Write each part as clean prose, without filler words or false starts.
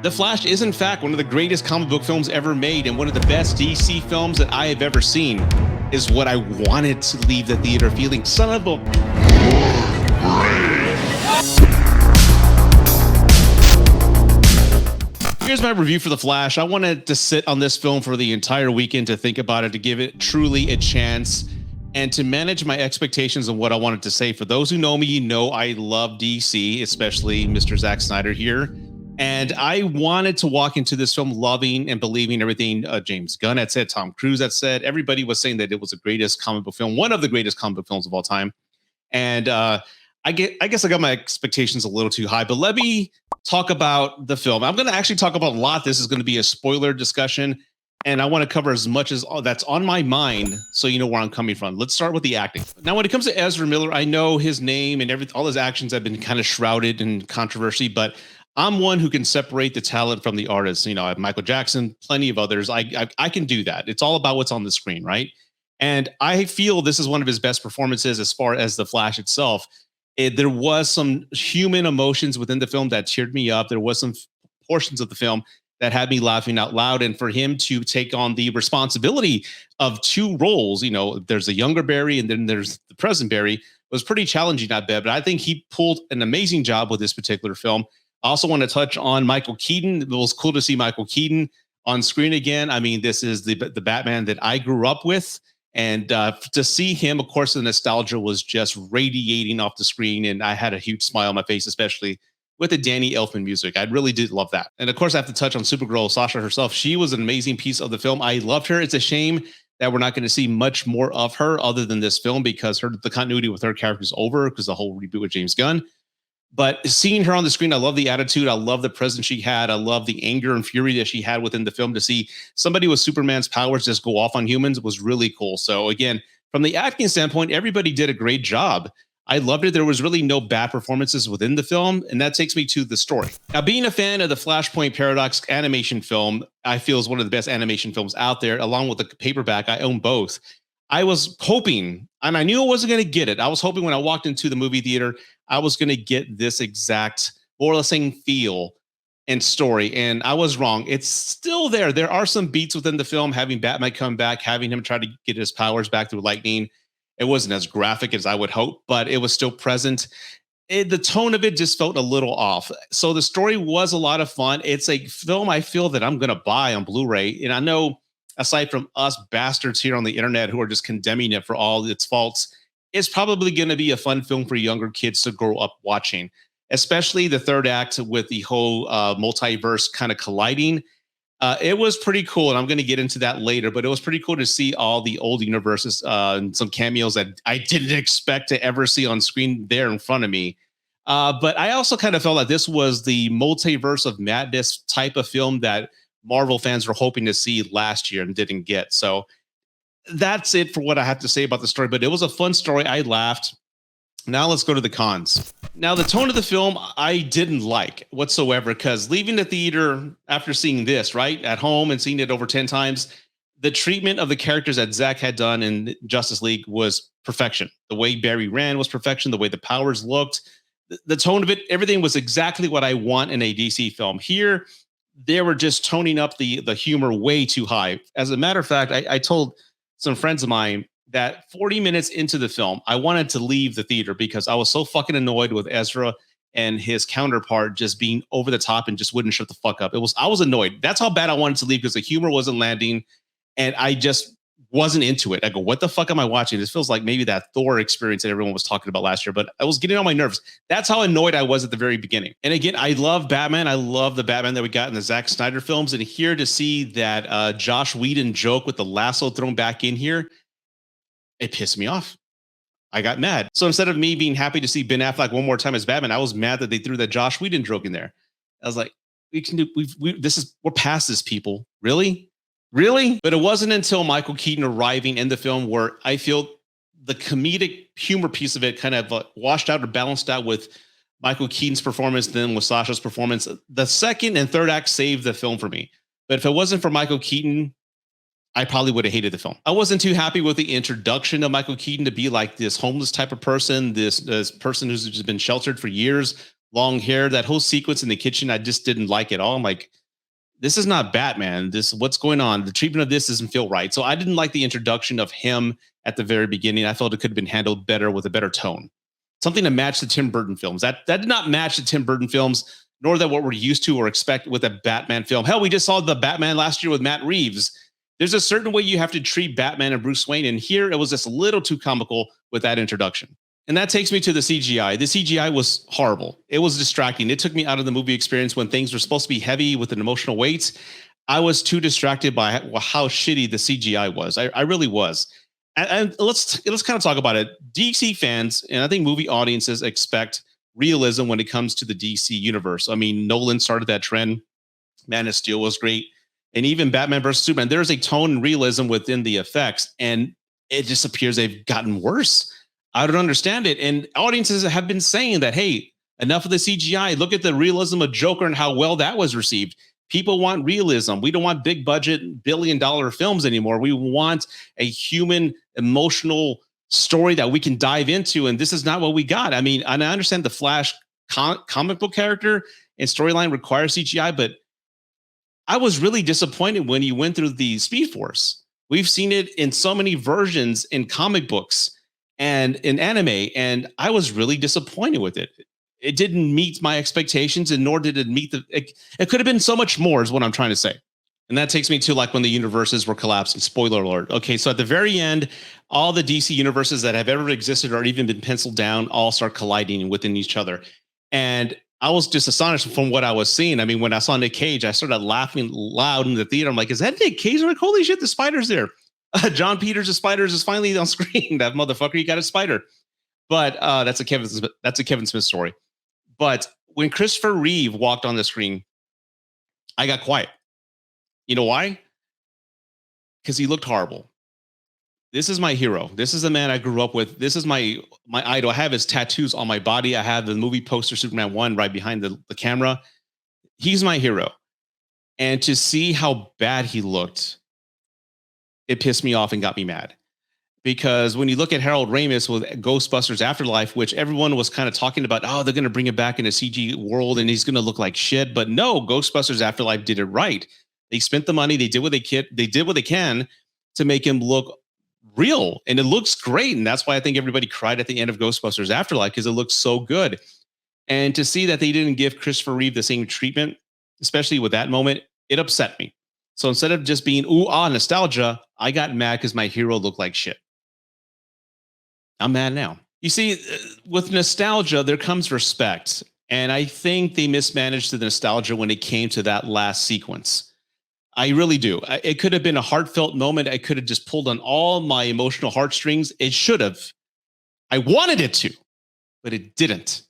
The Flash is, in fact, one of the greatest comic book films ever made, and one of the best DC films that I have ever seen, is what I wanted to leave the theater feeling. Son of a... Here's my review for The Flash. I wanted to sit on this film for the entire weekend to think about it, to give it truly a chance, and to manage my expectations of what I wanted to say. For those who know me, you know I love DC, especially Mr. Zack Snyder here. And I wanted to walk into this film loving and believing everything James Gunn had said, Tom Cruise had said. Everybody was saying that it was the greatest comic book film, one of the greatest comic book films of all time. And I guess I got my expectations a little too high, but let me talk about the film. I'm going to actually talk about a lot. This is going to be a spoiler discussion, and I want to cover as much as that's on my mind so you know where I'm coming from. Let's start with the acting. Now, when it comes to Ezra Miller, I know his name and all his actions have been kind of shrouded in controversy, but I'm one who can separate the talent from the artist. You know, I have Michael Jackson, plenty of others. I can do that. It's all about what's on the screen, right? And I feel this is one of his best performances as far as the Flash itself. There was some human emotions within the film that cheered me up. There was some portions of the film that had me laughing out loud. And for him to take on the responsibility of two roles, you know, there's a younger Barry and then there's the present Barry, was pretty challenging, I bet. But I think he pulled an amazing job with this particular film. I also want to touch on Michael Keaton. It was cool to see Michael Keaton on screen again. I mean, this is the Batman that I grew up with. And to see him, of course, the nostalgia was just radiating off the screen. And I had a huge smile on my face, especially with the Danny Elfman music. I really did love that. And of course, I have to touch on Supergirl, Sasha herself. She was an amazing piece of the film. I loved her. It's a shame that we're not going to see much more of her other than this film, because the continuity with her character is over because the whole reboot with James Gunn. But seeing her on the screen, I love the attitude. I love the presence she had. I love the anger and fury that she had within the film. To see somebody with Superman's powers just go off on humans was really cool. So again, from the acting standpoint, everybody did a great job. I loved it. There was really no bad performances within the film. And that takes me to the story. Now, being a fan of the Flashpoint Paradox animation film, I feel is one of the best animation films out there, along with the paperback. I own both. I was hoping, and I knew I wasn't going to get it. I was hoping when I walked into the movie theater, I was going to get this exact, more or less, same feel and story. And I was wrong. It's still there. There are some beats within the film, having Batman come back, having him try to get his powers back through lightning. It wasn't as graphic as I would hope, but it was still present. The tone of it just felt a little off. So the story was a lot of fun. It's a film I feel that I'm going to buy on Blu-ray. And I know, aside from us bastards here on the internet who are just condemning it for all its faults, it's probably going to be a fun film for younger kids to grow up watching, especially the third act with the whole multiverse kind of colliding. It was pretty cool, and I'm going to get into that later, but it was pretty cool to see all the old universes and some cameos that I didn't expect to ever see on screen there in front of me. But I also kind of felt like this was the multiverse of madness type of film that Marvel fans were hoping to see last year and didn't get. So that's it for what I have to say about the story, but it was a fun story. I laughed. Now let's go to the cons. Now, the tone of the film, I didn't like whatsoever, because leaving the theater after seeing this, right, at home and seeing it over 10 times, the treatment of the characters that Zack had done in Justice League was perfection. The way Barry ran was perfection. The way the powers looked, the tone of it, everything was exactly what I want in a DC film. Here, they were just toning up the humor way too high. As a matter of fact, I told some friends of mine that 40 minutes into the film, I wanted to leave the theater because I was so fucking annoyed with Ezra and his counterpart just being over the top and just wouldn't shut the fuck up. I was annoyed. That's how bad I wanted to leave, because the humor wasn't landing and I just wasn't into it. I go, what the fuck am I watching? This feels like maybe that Thor experience that everyone was talking about last year, but I was getting on my nerves. That's how annoyed I was at the very beginning. And again, I love Batman. I love the Batman that we got in the Zack Snyder films. And here to see that Josh Whedon joke with the lasso thrown back in here, it pissed me off. I got mad. So instead of me being happy to see Ben Affleck one more time as Batman, I was mad that they threw that Josh Whedon joke in there. I was like, we're past this, people. Really? But it wasn't until Michael Keaton arriving in the film where I feel the comedic humor piece of it kind of washed out or balanced out with Michael Keaton's performance, then with Sasha's performance. The second and third act saved the film for me. But if it wasn't for Michael Keaton, I probably would have hated the film. I wasn't too happy with the introduction of Michael Keaton to be like this homeless type of person, this person who's just been sheltered for years, long hair. That whole sequence in the kitchen, I just didn't like at all. I'm like, this is not Batman. This what's going on. The treatment of this doesn't feel right. So I didn't like the introduction of him at the very beginning. I felt it could have been handled better with a better tone, something to match the Tim Burton films. That did not match the Tim Burton films, nor that what we're used to or expect with a Batman film. Hell, we just saw the Batman last year with Matt Reeves. There's a certain way you have to treat Batman and Bruce Wayne, and here it was just a little too comical with that introduction. And that takes me to the CGI. The CGI was horrible. It was distracting. It took me out of the movie experience when things were supposed to be heavy with an emotional weight. I was too distracted by how shitty the CGI was. I really was. And let's kind of talk about it. DC fans and I think movie audiences expect realism when it comes to the DC universe. I mean, Nolan started that trend. Man of Steel was great, and even Batman versus Superman. There's a tone and realism within the effects, and it just appears they've gotten worse. I don't understand it. And audiences have been saying that, hey, enough of the CGI. Look at the realism of Joker and how well that was received. People want realism. We don't want big budget billion-dollar films anymore. We want a human emotional story that we can dive into. And this is not what we got. I mean, and I understand the Flash comic book character and storyline requires CGI, but I was really disappointed when he went through the Speed Force. We've seen it in so many versions in comic books and in anime, and I was really disappointed with it. It didn't meet my expectations, and nor did it meet it could have been so much more, is what I'm trying to say. And that takes me to like when the universes were collapsing. Spoiler alert. Okay, so at the very end, all the DC universes that have ever existed or even been penciled down all start colliding within each other. And I was just astonished from what I was seeing. I mean, when I saw Nick Cage, I started laughing loud in the theater. I'm like, is that Nick Cage? I'm like, holy shit, the spider's there. John Peters' the spiders is finally on screen. That motherfucker, he got a spider. But that's a Kevin Smith story. But when Christopher Reeve walked on the screen, I got quiet. You know why? Because he looked horrible. This is my hero. This is the man I grew up with. This is my idol. I have his tattoos on my body. I have the movie poster Superman 1 right behind the camera. He's my hero. And to see how bad he looked, it pissed me off and got me mad. Because when you look at Harold Ramis with Ghostbusters Afterlife, which everyone was kind of talking about, oh, they're going to bring it back in a CG world and he's going to look like shit. But no, Ghostbusters Afterlife did it right. They spent the money. They did what they can to make him look real. And it looks great. And that's why I think everybody cried at the end of Ghostbusters Afterlife, because it looks so good. And to see that they didn't give Christopher Reeve the same treatment, especially with that moment, it upset me. So instead of just being nostalgia, I got mad because my hero looked like shit. I'm mad now. You see, with nostalgia, there comes respect. And I think they mismanaged the nostalgia when it came to that last sequence. I really do. It could have been a heartfelt moment. I could have just pulled on all my emotional heartstrings. It should have. I wanted it to, but it didn't,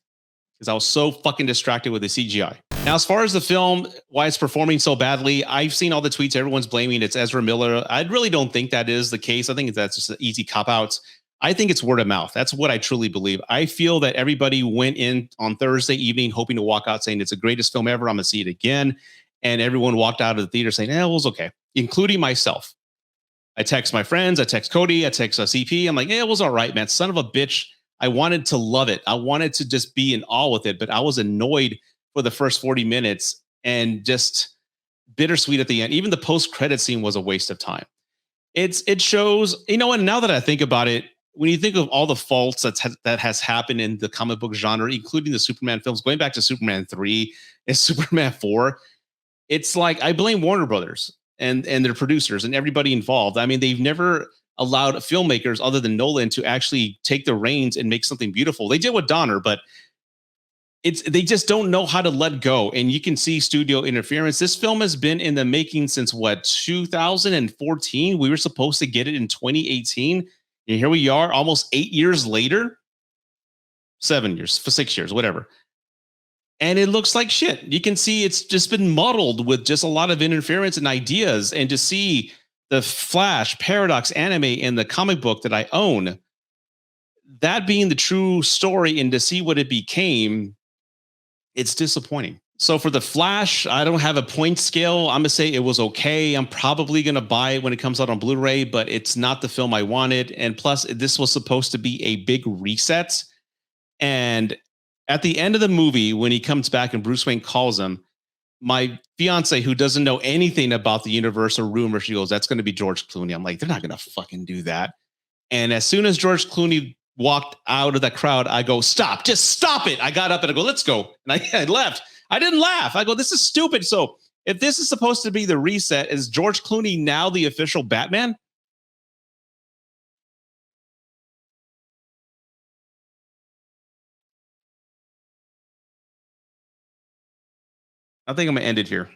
because I was so fucking distracted with the CGI. Now, as far as the film, why it's performing so badly, I've seen all the tweets. Everyone's blaming it's Ezra Miller. I really don't think that is the case. I think that's just an easy cop-out. I think it's word of mouth. That's what I truly believe. I feel that everybody went in on Thursday evening hoping to walk out saying it's the greatest film ever. I'm going to see it again. And everyone walked out of the theater saying, it was okay, including myself. I text my friends. I text Cody. I text CP. I'm like, it was all right, man. Son of a bitch. I wanted to love it. I wanted to just be in awe with it, but I was annoyed for the first 40 minutes and just bittersweet at the end. Even the post-credit scene was a waste of time. It shows, and now that I think about it, when you think of all the faults that has happened in the comic book genre, including the Superman films, going back to Superman 3 and Superman 4, it's like I blame Warner Brothers and their producers and everybody involved. I mean, they've never allowed filmmakers other than Nolan to actually take the reins and make something beautiful. They did with Donner, but they just don't know how to let go. And you can see studio interference. This film has been in the making since 2014. We were supposed to get it in 2018. And here we are almost 8 years later, 7 years, for 6 years, whatever. And it looks like shit. You can see it's just been muddled with just a lot of interference and ideas. And to see the Flash, Paradox anime in the comic book that I own, that being the true story and to see what it became, it's disappointing. So for the Flash, I don't have a point scale. I'm going to say it was okay. I'm probably going to buy it when it comes out on Blu-ray, but it's not the film I wanted. And plus, this was supposed to be a big reset. And At the end of the movie, when he comes back and Bruce Wayne calls him, my fiance, who doesn't know anything about the universe or rumor, she goes, "That's going to be George Clooney." I'm like, they're not going to fucking do that. And as soon as George Clooney walked out of that crowd, I go, "Stop, just stop it." I got up and I go, "Let's go." And I left. I didn't laugh. I go, "This is stupid." So if this is supposed to be the reset, is George Clooney now the official Batman? I think I'm going to end it here.